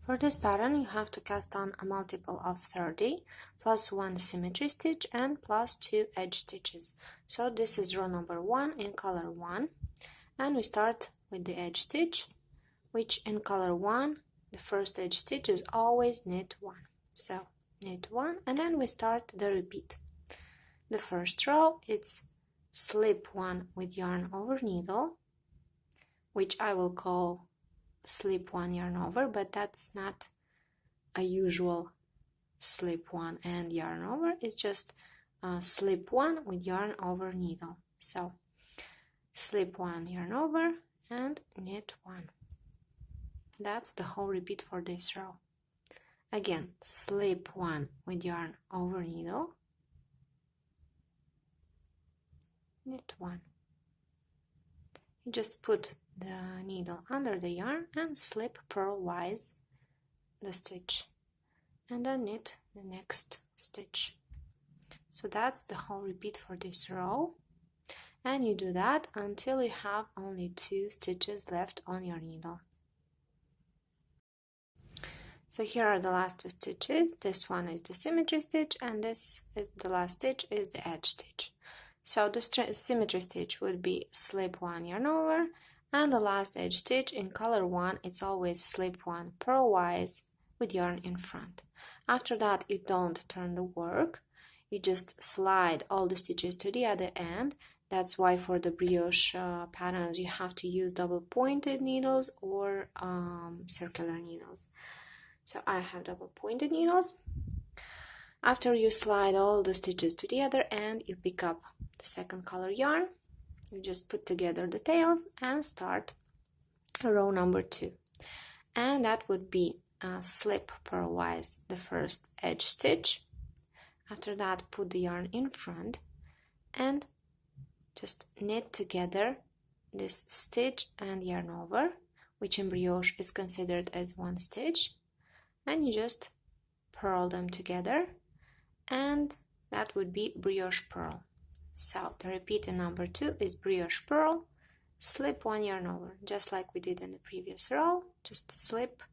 For this pattern, you have to cast on a multiple of 30 plus 1 symmetry stitch and plus 2 edge stitches. So this is row number 1 in color 1, and we start with the edge stitch, which in color 1 the first edge stitch is always knit 1. So knit 1, and then we start the repeat. The first row it's slip 1 with yarn over needle, which I will call slip 1 yarn over, but that's not a usual slip 1 and yarn over. It's just slip 1 with yarn over needle. So slip 1 yarn over and knit 1. That's the whole repeat for this row. Again, slip 1 with yarn over needle, knit 1. You just put the needle under the yarn and slip purlwise the stitch, and then knit the next stitch. So that's the whole repeat for this row, and you do that until you have only 2 stitches left on your needle. So here are the last 2 stitches. This one is the symmetry stitch, and this is the last stitch is the edge stitch. So the symmetry stitch would be slip 1 yarn over, and the last edge stitch in color 1 it's always slip 1 purlwise with yarn in front. After that you don't turn the work, you just slide all the stitches to the other end. That's why for the brioche patterns you have to use double pointed needles or circular needles. So I have double pointed needles. After you slide all the stitches to the other end, you pick up the second color yarn, you just put together the tails and start row number 2, and that would be slip purlwise the first edge stitch. After that, put the yarn in front and just knit together this stitch and yarn over, which in brioche is considered as 1 stitch, and you just purl them together, and that would be brioche purl. So the repeat in number 2 is brioche purl, slip 1 yarn over, just like we did in the previous row, just slip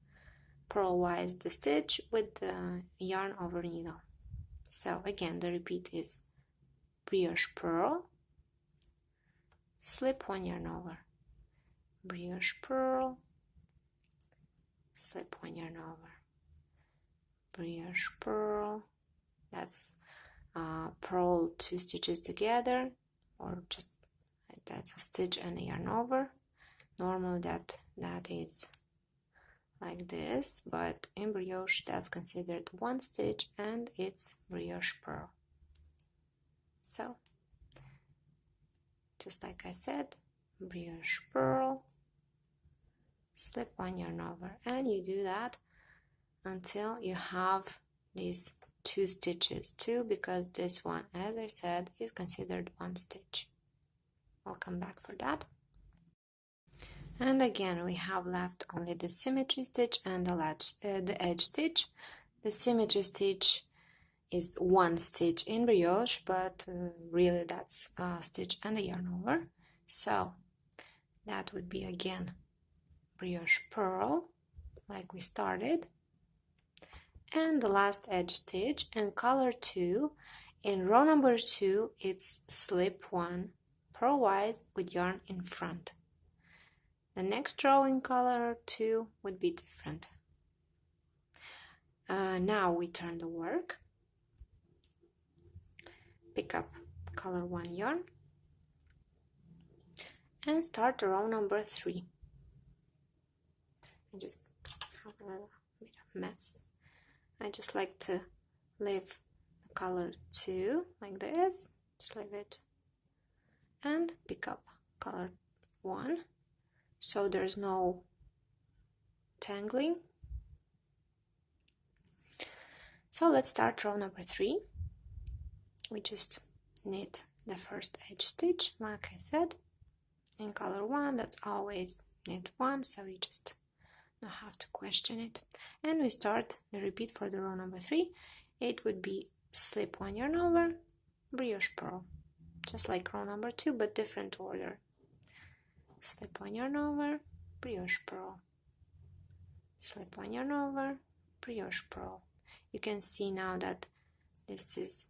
purlwise the stitch with the yarn over needle. So again, the repeat is brioche purl, slip 1 yarn over, brioche purl, slip 1 yarn over, brioche purl. That's purl 2 stitches together, or just that's a stitch and a yarn over. Normally that is like this, but in brioche that's considered 1 stitch and it's brioche purl. So just like I said, brioche purl, slip 1 yarn over, and you do that until you have these 2 stitches, 2 because this one, as I said, is considered 1 stitch. I'll come back for that. And again, we have left only the symmetry stitch and the edge stitch. The symmetry stitch is 1 stitch in brioche, but really that's a stitch and a yarn over. So that would be again brioche purl, like we started. And the last edge stitch in color 2, in row number 2, it's slip 1 purlwise with yarn in front. The next row in color 2 would be different. Now we turn the work, pick up color 1 yarn, and start row number 3. I just have a little bit of mess. I just like to leave the color 2 like this, just leave it, and pick up color 1, so there's no tangling. So let's start row number 3. We just knit the first edge stitch, like I said. In color 1, that's always knit 1, so you just don't have to question it. And we start the repeat for the row number 3. It would be slip 1 yarn over, brioche purl, just like row number 2, but different order. Slip 1 yarn over, brioche purl, slip one yarn over, brioche purl. You can see now that this is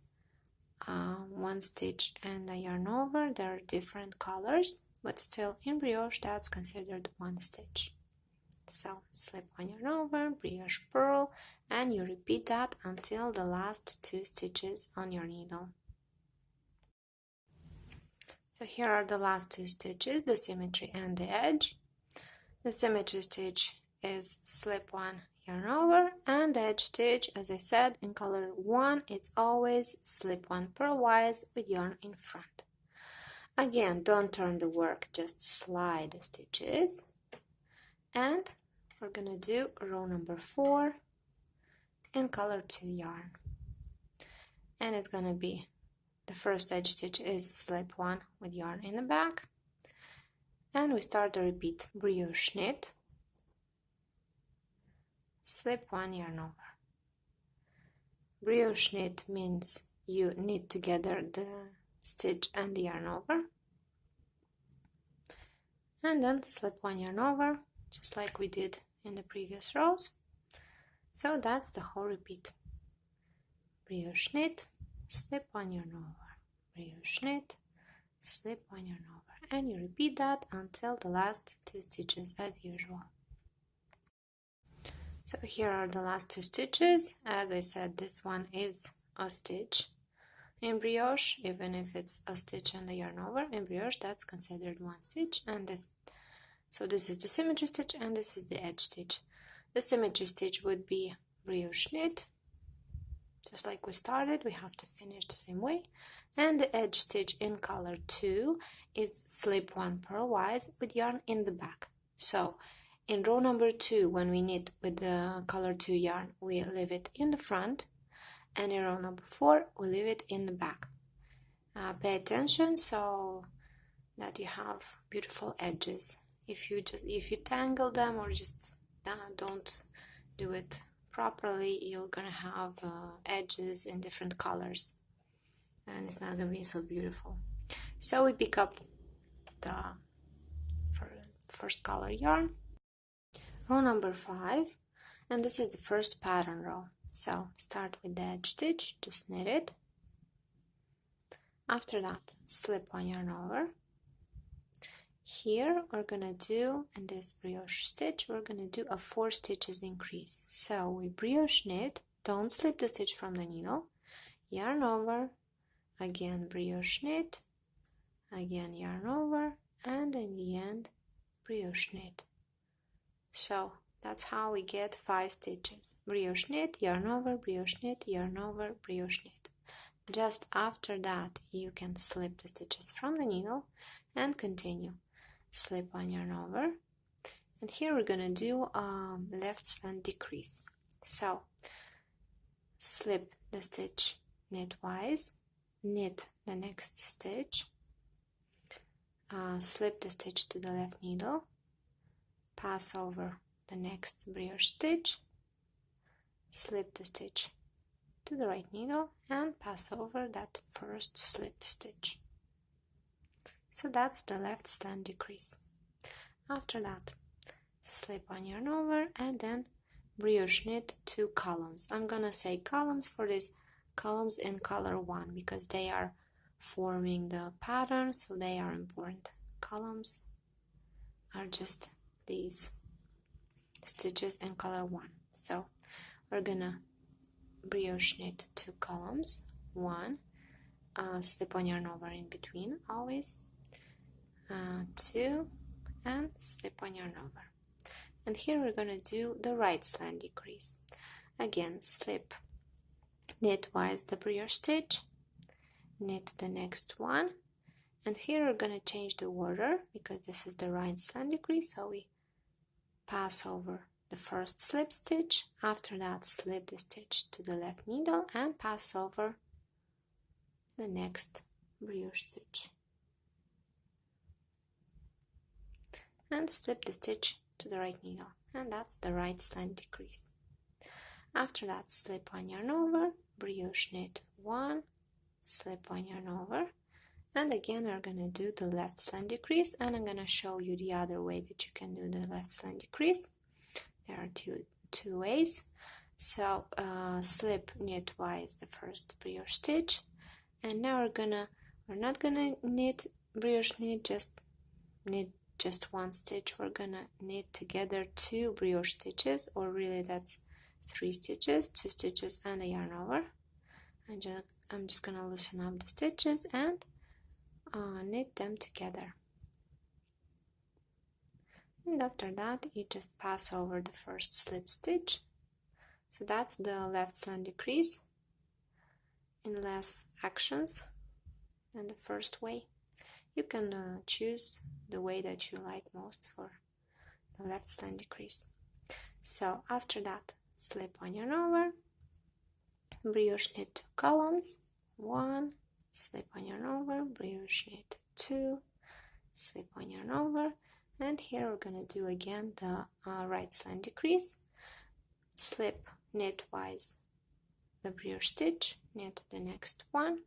one stitch and a yarn over. There are different colors, but still in brioche that's considered one stitch. So slip one yarn over, brioche purl, and you repeat that until the last 2 stitches on your needle. So here are the last 2 stitches, the symmetry and the edge. The symmetry stitch is slip one yarn over, and the edge stitch, as I said, in color 1, it's always slip one purlwise with yarn in front. Again, don't turn the work, just slide the stitches, and we're gonna do row number 4 in color 2 yarn, and it's gonna be the first edge stitch is slip one with yarn in the back, and we start the repeat brioche knit, slip one yarn over. Brioche knit means you knit together the stitch and the yarn over, and then slip one yarn over, just like we did in the previous rows. So that's the whole repeat. Brioche knit, slip one yarn over, brioche knit, slip one yarn over, and you repeat that until the last 2 stitches as usual. So here are the last 2 stitches. As I said, this one is a stitch in brioche, even if it's a stitch and a yarn over. In brioche that's considered one stitch, and this is the symmetry stitch and this is the edge stitch. The symmetry stitch would be brioche knit, just like we started, we have to finish the same way, and the edge stitch in color 2 is slip one purlwise with yarn in the back. So in row number 2, when we knit with the color 2 yarn, we leave it in the front, and in row number 4 we leave it in the back. Pay attention so that you have beautiful edges. If you tangle them or just don't do it properly, you're gonna have edges in different colors, and it's not gonna be so beautiful. So we pick up the first color yarn, row number 5, and this is the first pattern row. So start with the edge stitch, just knit it. After that, slip one yarn over. Here we're gonna do, in this brioche stitch, we're gonna do a 4 stitches increase. So we brioche knit, don't slip the stitch from the needle, yarn over, again brioche knit, again yarn over, and in the end brioche knit. So that's how we get 5 stitches. Brioche knit, yarn over, brioche knit, yarn over, brioche knit. Just after that you can slip the stitches from the needle and continue. Slip one yarn over, and here we're gonna do left slant decrease. So slip the stitch knitwise, knit the next stitch, slip the stitch to the left needle, pass over the next brioche stitch, slip the stitch to the right needle, and pass over that first slipped stitch. So that's the left slant decrease. After that, slip one yarn over, and then brioche knit 2 columns. I'm gonna say columns for this, columns in color 1, because they are forming the pattern, so they are important. Columns are just these stitches in color 1. So we're gonna brioche knit 2 columns, 1, slip one yarn over in between always, 2, and slip one yarn over. And here we're gonna do the right slant decrease. Again, slip knitwise the brioche stitch, knit the next one, and here we're gonna change the order because this is the right slant decrease, so we pass over the first slip stitch, after that slip the stitch to the left needle and pass over the next brioche stitch, and slip the stitch to the right needle, and that's the right slant decrease. After that, slip one yarn over, brioche knit 1, slip one yarn over, and again we're gonna do the left slant decrease, and I'm gonna show you the other way that you can do the left slant decrease. There are two ways. So slip knitwise the first brioche stitch, and now we're not gonna knit brioche knit, just knit just one stitch. We're gonna knit together 2 brioche stitches, or really that's 3 stitches, 2 stitches and a yarn over. I'm just gonna loosen up the stitches and knit them together. And after that you just pass over the first slip stitch. So that's the left slant decrease in less actions than the first way. You can choose the way that you like most for the left slant decrease. So after that, slip on yarn over, brioche knit 2 columns, 1, slip on yarn over, brioche knit 2, slip on yarn over, and here we're going to do again the right slant decrease, slip knitwise the brioche stitch, knit the next one,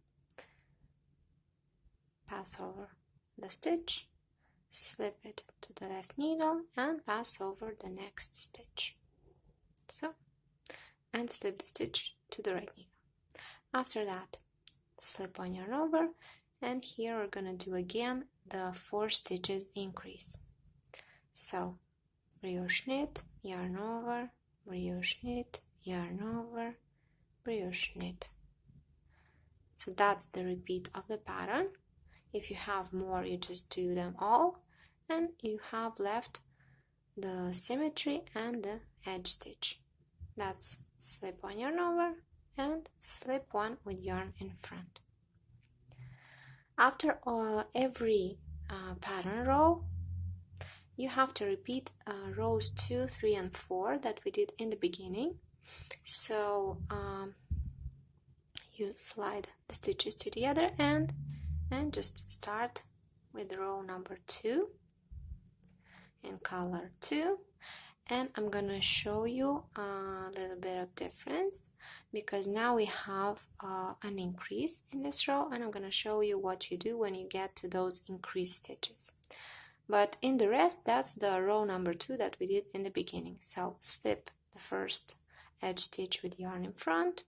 pass over the stitch, slip it to the left needle and pass over the next stitch. So, and slip the stitch to the right needle. After that, slip on yarn over, and here we're going to do again the 4 stitches increase. So, brioche knit, yarn over, brioche knit, yarn over, brioche knit. So that's the repeat of the pattern. If you have more, you just do them all, and you have left the symmetry and the edge stitch. That's slip on yarn over and slip one with yarn in front. After every pattern row, you have to repeat rows 2, 3 and 4 that we did in the beginning. So you slide the stitches to the other end and just start with row number 2 in color 2, and I'm gonna show you a little bit of difference because now we have an increase in this row, and I'm gonna show you what you do when you get to those increased stitches. But in the rest, that's the row number 2 that we did in the beginning. So slip the first edge stitch with yarn in front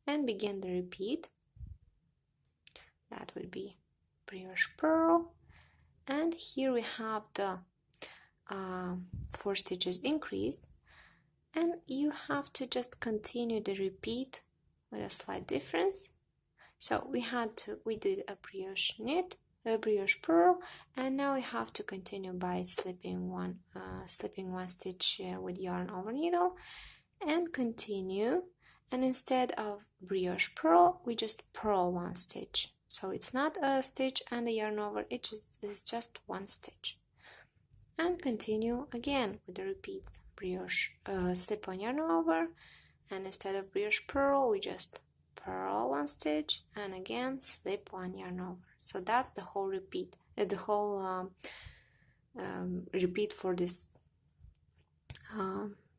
and begin the repeat. That would be brioche purl, and here we have the 4 stitches increase, and you have to just continue the repeat with a slight difference. So we did a brioche knit, a brioche purl, and now we have to continue by slipping one stitch with yarn over needle and continue, and instead of brioche purl we just purl 1 stitch. So it's not a stitch and a yarn over, it's just 1 stitch. And continue again with the repeat brioche slip on yarn over, and instead of brioche purl we just purl 1 stitch and again slip 1 yarn over. So that's the whole repeat, repeat for this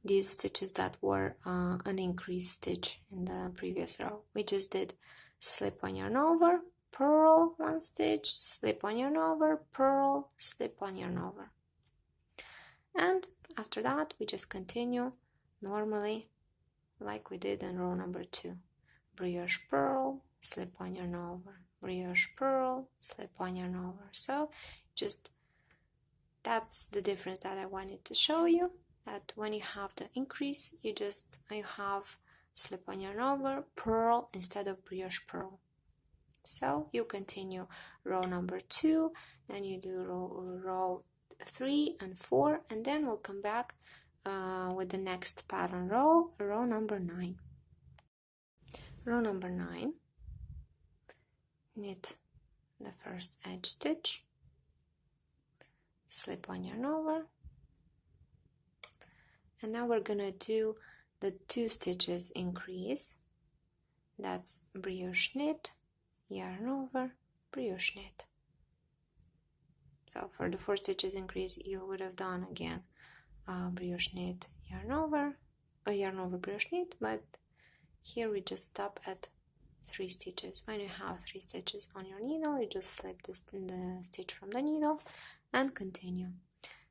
these stitches that were an increased stitch in the previous row. We just did slip on yarn over, purl 1 stitch, slip on yarn over, purl, slip on yarn over. And after that we just continue normally like we did in row number 2. Brioche purl, slip on yarn over, brioche purl, slip on yarn over. So just that's the difference that I wanted to show you, that when you have the increase you have slip on yarn over, purl instead of brioche purl. So you continue row number 2, then you do row 3 and 4, and then we'll come back with the next pattern row number 9. Row number 9, knit the first edge stitch, slip on yarn over, and now we're gonna do the 2 stitches increase. That's brioche knit, yarn over, brioche knit. So for the 4 stitches increase you would have done again brioche knit, yarn over, brioche knit, but here we just stop at 3 stitches. When you have 3 stitches on your needle, you just slip the stitch from the needle and continue.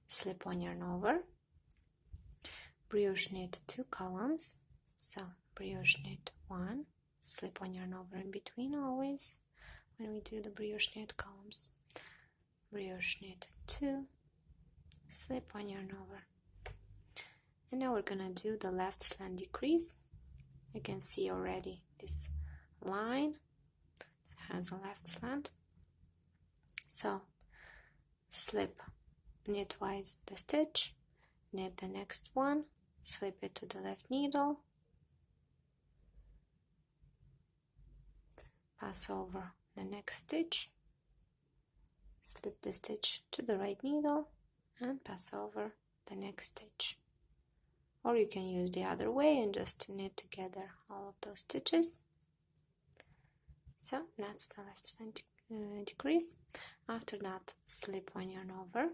Slip on yarn over, brioche knit 2 columns. So brioche knit 1, slip 1 yarn over in between always when we do the brioche knit columns. Brioche knit 2, slip 1 yarn over. And now we're gonna do the left slant decrease. You can see already this line that has a left slant. So slip knitwise the stitch, knit the next one, slip it to the left needle, pass over the next stitch, slip the stitch to the right needle, and pass over the next stitch. Or you can use the other way and just knit together all of those stitches. So that's the left slant decrease. After that, slip 1 yarn over.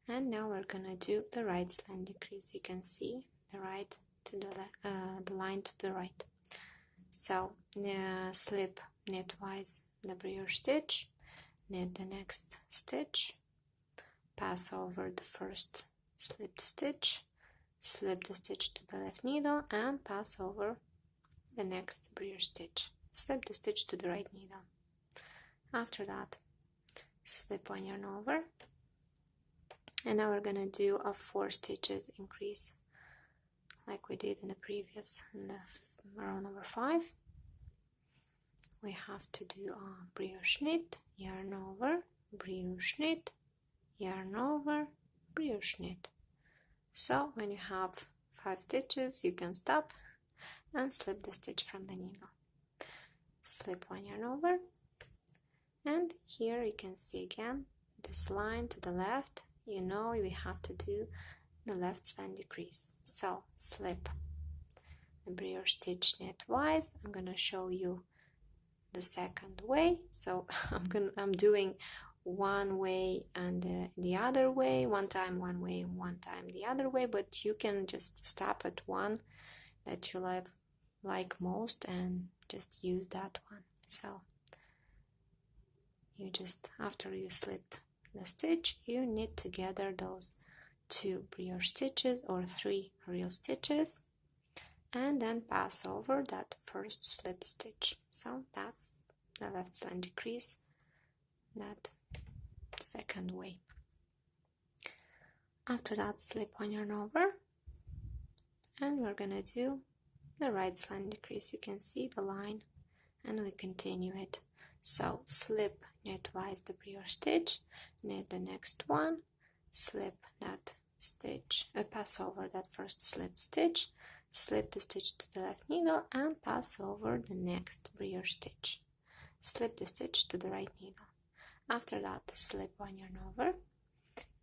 And now we're gonna do the right slant decrease. You can see the right to the line to the right. So slip knitwise the brioche stitch, knit the next stitch, pass over the first slipped stitch, slip the stitch to the left needle, and pass over the next brioche stitch. Slip the stitch to the right needle. After that, slip 1 yarn over, and now we're gonna do a 4 stitches increase like we did in the previous, in the row number 5. We have to do a brioche knit, yarn over, brioche knit, yarn over, brioche knit. So when you have 5 stitches, you can stop and slip the stitch from the needle. Slip 1 yarn over, and here you can see again this line to the left. You know we have to do the left slant decrease. So slip the brioche stitch knitwise. I'm gonna show you the second way. So I'm doing one way and the other way, one time one way, one time the other way, but you can just stop at one that you like most and just use that one. So you just, after you slipped the stitch, you knit together those 2 brioche stitches or 3 real stitches, and then pass over that first slipped stitch. So that's the left slant decrease, that second way. After that, slip 1 yarn over, and we're gonna do the right slant decrease. You can see the line, and we continue it. So slip knitwise the brioche stitch, knit the next one, slip that stitch, pass over that first slip stitch, slip the stitch to the left needle, and pass over the next brioche stitch. Slip the stitch to the right needle. After that, slip 1 yarn over,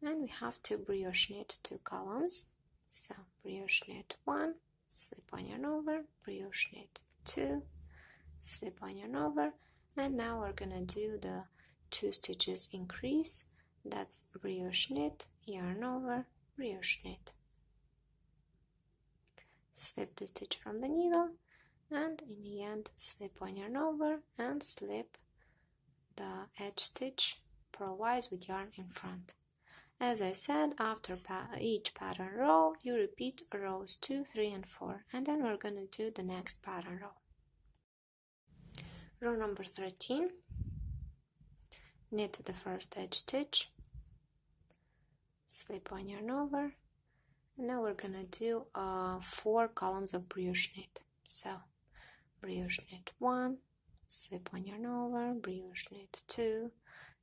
and we have to brioche knit 2 columns. So brioche knit 1, slip 1 yarn over, brioche knit 2, slip 1 yarn over, and now we're gonna do the 2 stitches increase. That's brioche knit, yarn over, brioche knit. Slip the stitch from the needle, and in the end slip 1 yarn over and slip the edge stitch purlwise with yarn in front. As I said, after each pattern row, you repeat rows 2, 3, and 4, and then we're gonna do the next pattern row. Row number 13, knit the first edge stitch, slip 1 yarn over, and now we're gonna do 4 columns of brioche knit. So brioche knit 1, slip 1 yarn over, brioche knit 2,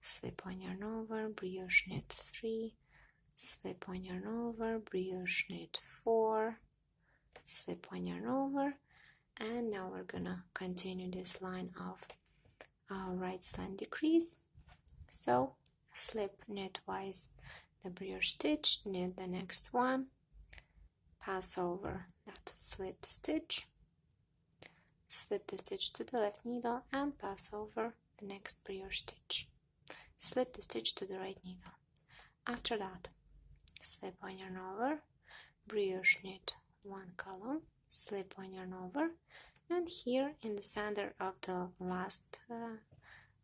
slip 1 yarn over, brioche knit 3, slip 1 yarn over, brioche knit 4, slip 1 yarn over, and now we're gonna continue this line of right slant decrease. So slip knitwise the brioche stitch, knit the next one, pass over that slipped stitch, slip the stitch to the left needle, and pass over the next brioche stitch. Slip the stitch to the right needle. After that, slip 1 yarn over, brioche knit 1 column, slip 1 yarn over, and here in the center of the last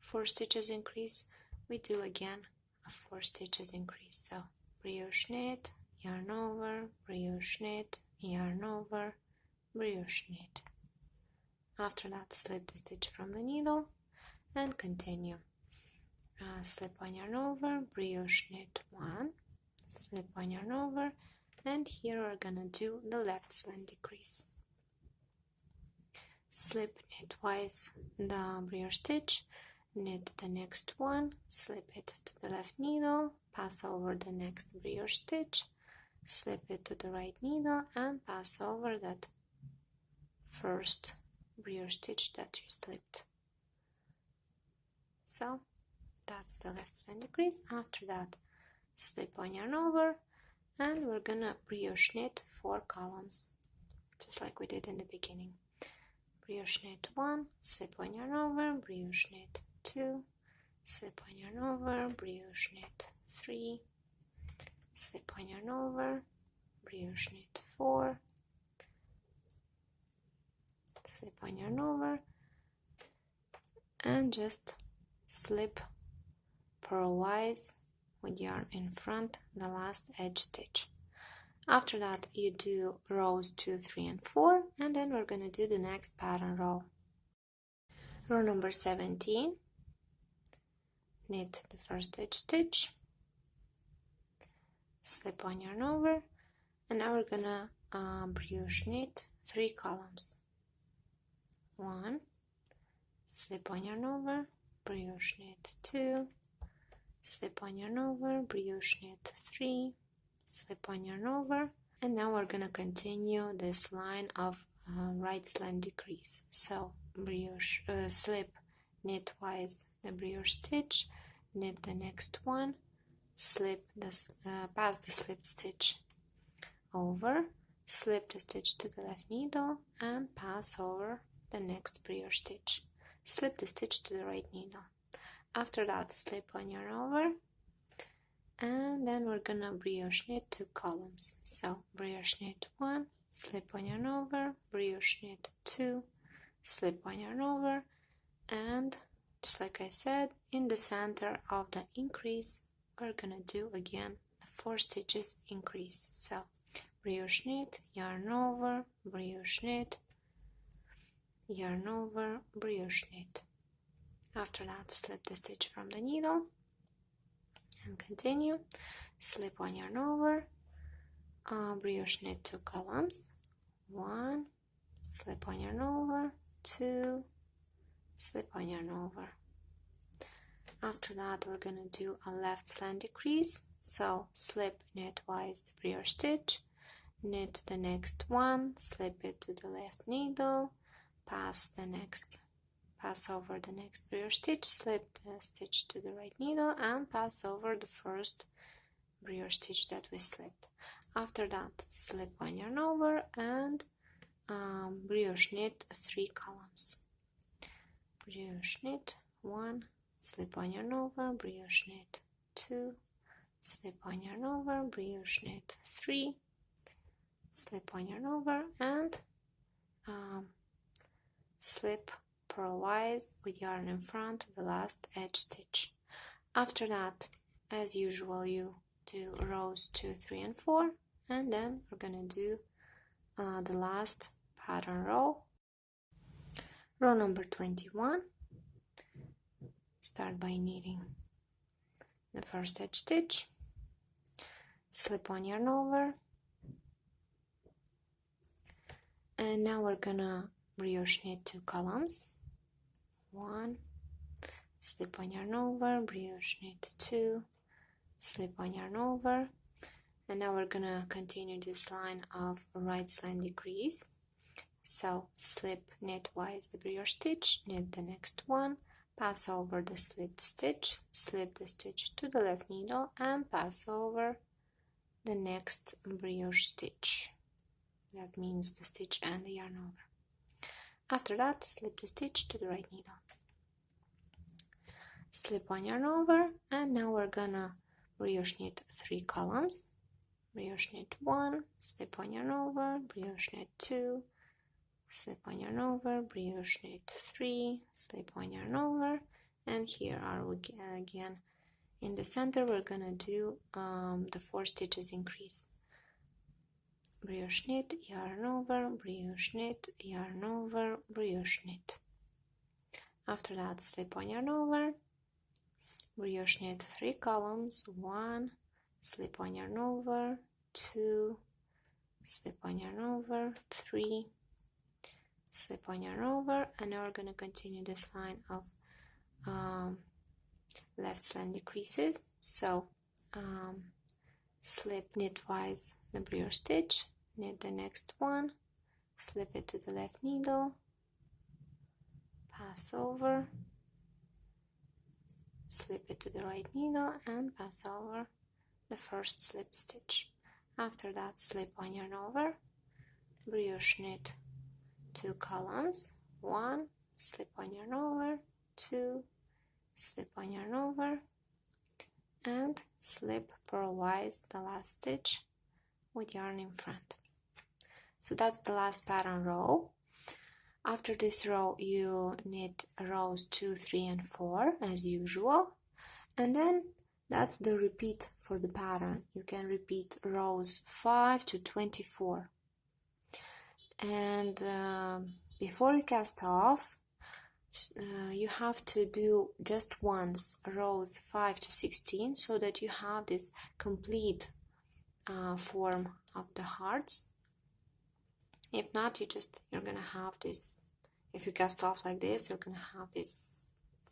4 stitches increase, we do again a 4 stitches increase. So brioche knit, yarn over, brioche knit, yarn over, brioche knit. After that, slip the stitch from the needle and continue. Slip one yarn over, brioche knit 1, slip one yarn over, and here we're gonna do the left slant decrease. Slip knit twice the brioche stitch, knit the next one, slip it to the left needle, pass over the next brioche stitch, slip it to the right needle, and pass over that first brioche stitch that you slipped. So that's the left slant decrease. After that, slip one yarn over, and we're gonna brioche knit 4 columns, just like we did in the beginning. Brioche knit 1, slip one yarn over, brioche knit 2, slip one yarn over, brioche knit 3, slip one yarn over, brioche knit 4, slip one yarn over, and just slip purlwise with yarn in front the last edge stitch. After that, you do rows 2, 3, and 4, and then we're going to do the next pattern row. Row number 17, knit the first edge stitch, slip one yarn over, and now we're going to brioche knit 3 columns. 1, slip one yarn over, brioche knit 2, slip one yarn over, brioche knit 3, slip one yarn over, and now we're gonna continue this line of right slant decrease. So brioche slip, knit twice the brioche stitch, knit the next one, slip this pass the slip stitch over, slip the stitch to the left needle, and pass over the next brioche stitch, slip the stitch to the right needle. After that, slip one yarn over, and then we're gonna brioche knit 2 columns. So brioche knit 1, slip one yarn over, brioche knit 2, slip one yarn over, and just like I said, in the center of the increase we're gonna do again the 4 stitches increase. So brioche knit, yarn over, brioche knit, yarn over, brioche knit. After that, slip the stitch from the needle and continue. Slip one yarn over, brioche knit 2 columns, 1, slip one yarn over, 2, slip one yarn over. After that, we're gonna do a left slant decrease. So slip knit twice the brioche stitch, knit the next one, slip it to the left needle, pass over the next brioche stitch, slip the stitch to the right needle, and pass over the first brioche stitch that we slipped. After that, slip one yarn over and brioche knit 3 columns. Brioche knit 1, slip one yarn over, brioche knit 2, slip one yarn over, brioche knit 3, slip one yarn over, and slip purlwise with yarn in front the last edge stitch. After that, as usual, you do rows 2, 3, and 4, and then we're gonna do the last pattern row. Row number 21. Start by knitting the first edge stitch, slip one yarn over, and now we're gonna brioche knit 2 columns. 1, slip one yarn over, brioche knit 2, slip one yarn over, and now we're gonna continue this line of right slant decrease. So slip knit twice the brioche stitch, knit the next one, pass over the slipped stitch, slip the stitch to the left needle, and pass over the next brioche stitch. That means the stitch and the yarn over. After that, slip the stitch to the right needle, slip one yarn over, and now we're gonna brioche knit 3 columns. Brioche knit 1, slip one yarn over, brioche knit 2, slip one yarn over, brioche knit 3, slip one yarn over, and here are we again in the center. We're gonna do the 4 stitches increase. brioche knit, yarn over, brioche knit, yarn over, brioche knit. After that, slip on yarn over, brioche knit 3 columns, 1, slip on yarn over, 2, slip on yarn over, 3, slip on yarn over, and now we're going to continue this line of left slant decreases. So slip knitwise the brioche stitch, knit the next one, slip it to the left needle, pass over, slip it to the right needle, and pass over the first slip stitch. After that, slip on yarn over, brioche knit 2 columns, 1, slip on yarn over, 2, slip on yarn over, and slip purlwise the last stitch with yarn in front. So that's the last pattern row. After this row, you knit rows 2, 3, and 4 as usual, and then that's the repeat for the pattern. You can repeat rows 5 to 24. And before you cast off, you have to do just once rows 5 to 16 so that you have this complete form of the hearts. If not, you're gonna have this, if you cast off like this, you're gonna have this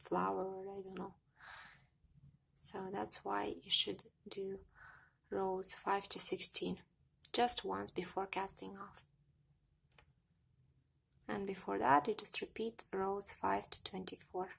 flower, or I don't know. So that's why you should do rows 5 to 16 just once before casting off. And before that, you just repeat rows 5 to 24.